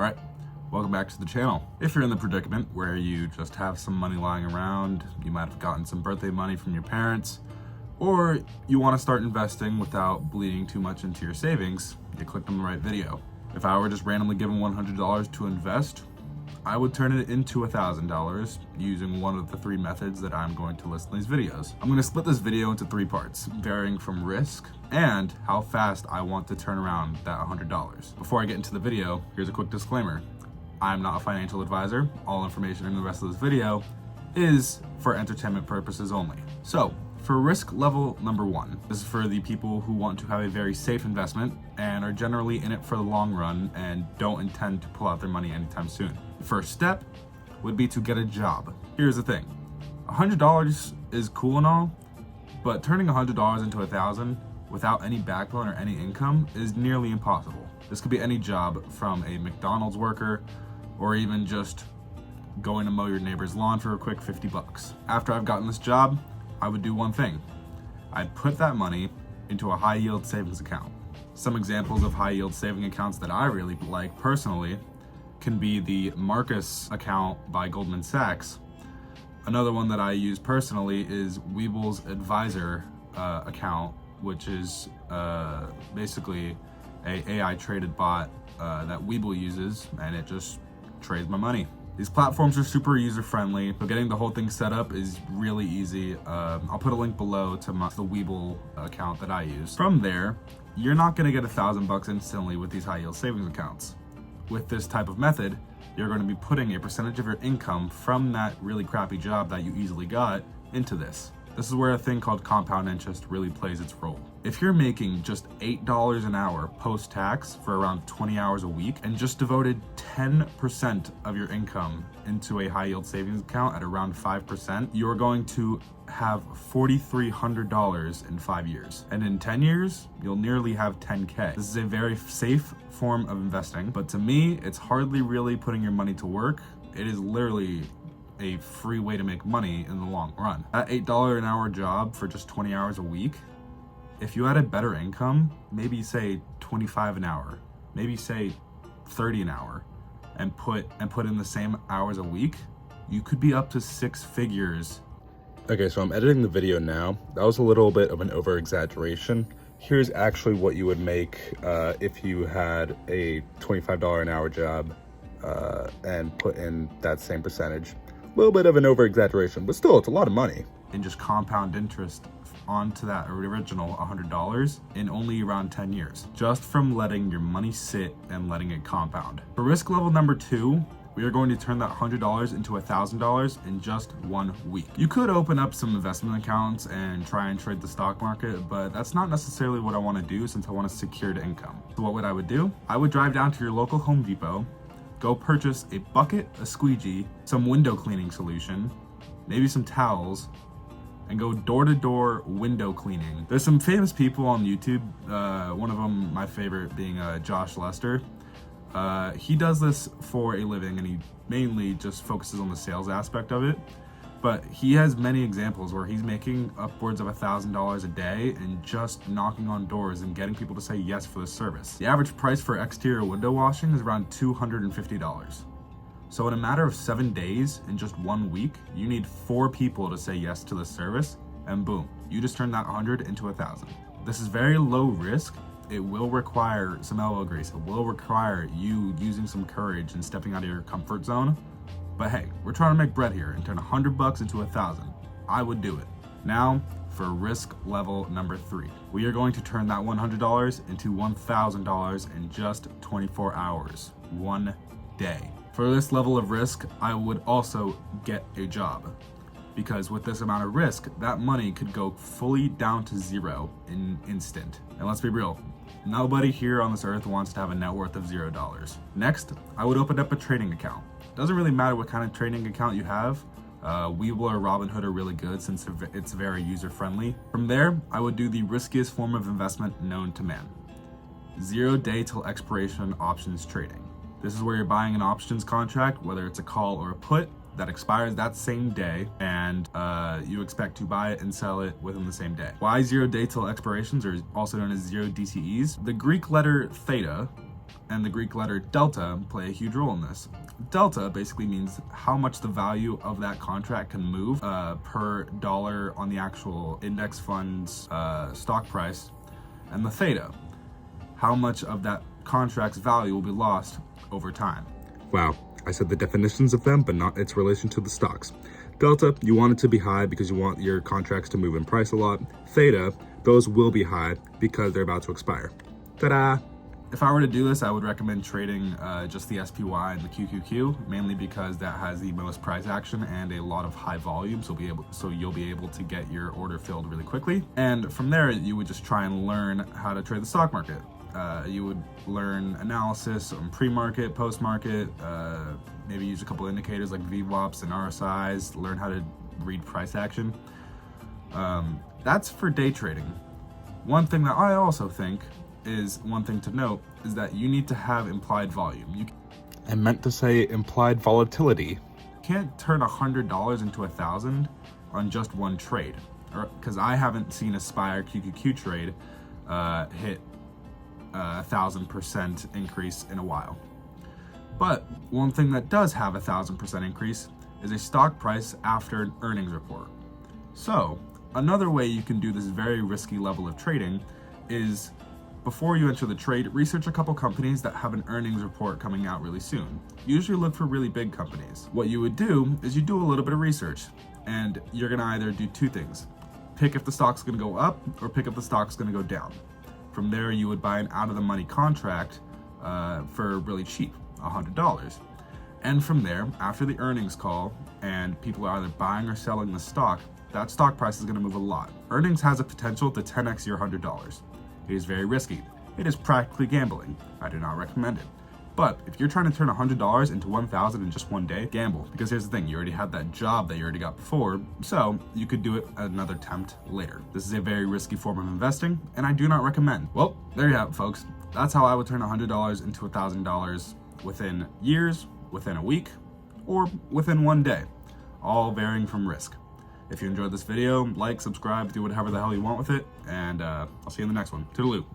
Alright, welcome back to the channel. If you're in the predicament where you just have some money lying around, you might have gotten some birthday money from your parents, or you want to start investing without bleeding too much into your savings, you clicked on the right video. If I were just randomly given $100 to invest, I would turn it into $1,000 using one of the three methods that I'm going to list in these videos. I'm going to split this video into three parts, varying from risk and how fast I want to turn around that $100. Before I get into the video, here's a quick disclaimer. I'm not a financial advisor. All information in the rest of this video is for entertainment purposes only. So, for risk level number 1, this is for the people who want to have a very safe investment and are generally in it for the long run and don't intend to pull out their money anytime soon. The first step would be to get a job. Here's the thing, $100 is cool and all, but turning $100 into $1,000 without any backbone or any income is nearly impossible. This could be any job, from a McDonald's worker or even just going to mow your neighbor's lawn for a quick 50 bucks. After I've gotten this job, I would do one thing. I'd put that money into a high yield savings account. Some examples of high yield saving accounts that I really like personally can be the Marcus account by Goldman Sachs. Another one that I use personally is Webull's advisor account, which is basically a AI traded bot that Webull uses, and it just trades my money. These platforms are super user-friendly, but getting the whole thing set up is really easy. I'll put a link below to the Webull account that I use. From there, you're not gonna get $1,000 instantly with these high-yield savings accounts. With this type of method, you're gonna be putting a percentage of your income from that really crappy job that you easily got into this. This is where a thing called compound interest really plays its role. If you're making just $8 an hour post-tax for around 20 hours a week and just devoted 10% of your income into a high-yield savings account at around 5%, you're going to have $4,300 in 5 years. And in 10 years, you'll nearly have 10K. This is a very safe form of investing, but to me, it's hardly really putting your money to work. It is literally a free way to make money in the long run. That $8 an hour job for just 20 hours a week, if you had a better income, maybe say 25 an hour, maybe say 30 an hour, and put in the same hours a week, you could be up to 6 figures. Okay, so I'm editing the video now. That was a little bit of an over-exaggeration. Here's actually what you would make if you had a $25 an hour job and put in that same percentage. A little bit of an over-exaggeration, but still, it's a lot of money. And just compound interest onto that original $100 in only around 10 years, just from letting your money sit and letting it compound. For risk level number 2, we are going to turn that $100 into $1,000 in just 1 week. You could open up some investment accounts and try and trade the stock market, but that's not necessarily what I want to do since I want a secured income. So what I would do? I would drive down to your local Home Depot, go purchase a bucket, a squeegee, some window cleaning solution, maybe some towels, and go door-to-door window cleaning. There's some famous people on YouTube, one of them, my favorite, being Josh Lester. He does this for a living, and he mainly just focuses on the sales aspect of it. But he has many examples where he's making upwards of $1,000 a day and just knocking on doors and getting people to say yes for the service. The average price for exterior window washing is around $250. So in a matter of 7 days, in just 1 week, you need 4 people to say yes to the service, and boom, you just turned that 100 into 1,000. This is very low risk. It will require some elbow grease. It will require you using some courage and stepping out of your comfort zone. But hey, we're trying to make bread here and turn $100 into 1,000. I would do it. Now, for risk level number 3, we are going to turn that $100 into $1,000 in just 24 hours, 1 day. For this level of risk, I would also get a job, because with this amount of risk, that money could go fully down to zero in instant. And let's be real, nobody here on this earth wants to have a net worth of $0. Next, I would open up a trading account. Doesn't really matter what kind of trading account you have. Webull or Robinhood are really good since it's very user-friendly. From there, I would do the riskiest form of investment known to man. 0 day till expiration options trading. This is where you're buying an options contract, whether it's a call or a put, that expires that same day, and you expect to buy it and sell it within the same day. Why 0 day till expirations, or also known as 0 DTEs? The Greek letter theta and the Greek letter delta play a huge role in this. Delta basically means how much the value of that contract can move per dollar on the actual index fund's stock price, and the theta, how much of that contract's value will be lost over time. Wow, I said the definitions of them, but not its relation to the stocks. Delta, you want it to be high because you want your contracts to move in price a lot. Theta, those will be high because they're about to expire. Ta-da! If I were to do this, I would recommend trading just the SPY and the QQQ, mainly because that has the most price action and a lot of high volume, so you'll be able to get your order filled really quickly. And from there, you would just try and learn how to trade the stock market. You would learn analysis on pre-market, post-market, maybe use a couple indicators like VWAPs and RSIs, learn how to read price action. That's for day trading. One thing that I also think is one thing to note is that you need to have implied volume. I meant to say implied volatility. You can't turn $100 into 1,000 on just one trade, because I haven't seen a SPY or QQQ trade hit 1,000% increase in a while. But one thing that does have 1,000% increase is a stock price after an earnings report. So another way you can do this very risky level of trading is, before you enter the trade, research a couple companies that have an earnings report coming out really soon. Usually look for really big companies. What you would do is you do a little bit of research, and you're gonna either do two things. Pick if the stock's gonna go up or pick if the stock's gonna go down. From there, you would buy an out-of-the-money contract for really cheap, $100. And from there, after the earnings call and people are either buying or selling the stock, that stock price is gonna move a lot. Earnings has a potential to 10x your $100. It is very risky. It is practically gambling. I do not recommend it. But if you're trying to turn $100 into 1,000 in just one day, gamble. Because here's the thing, you already had that job that you already got before, so you could do it at another attempt later. This is a very risky form of investing, and I do not recommend. Well, there you have it, folks. That's how I would turn $100 into $1,000 within years, within a week, or within one day, all varying from risk. If you enjoyed this video, like, subscribe, do whatever the hell you want with it, and I'll see you in the next one. Toodaloo.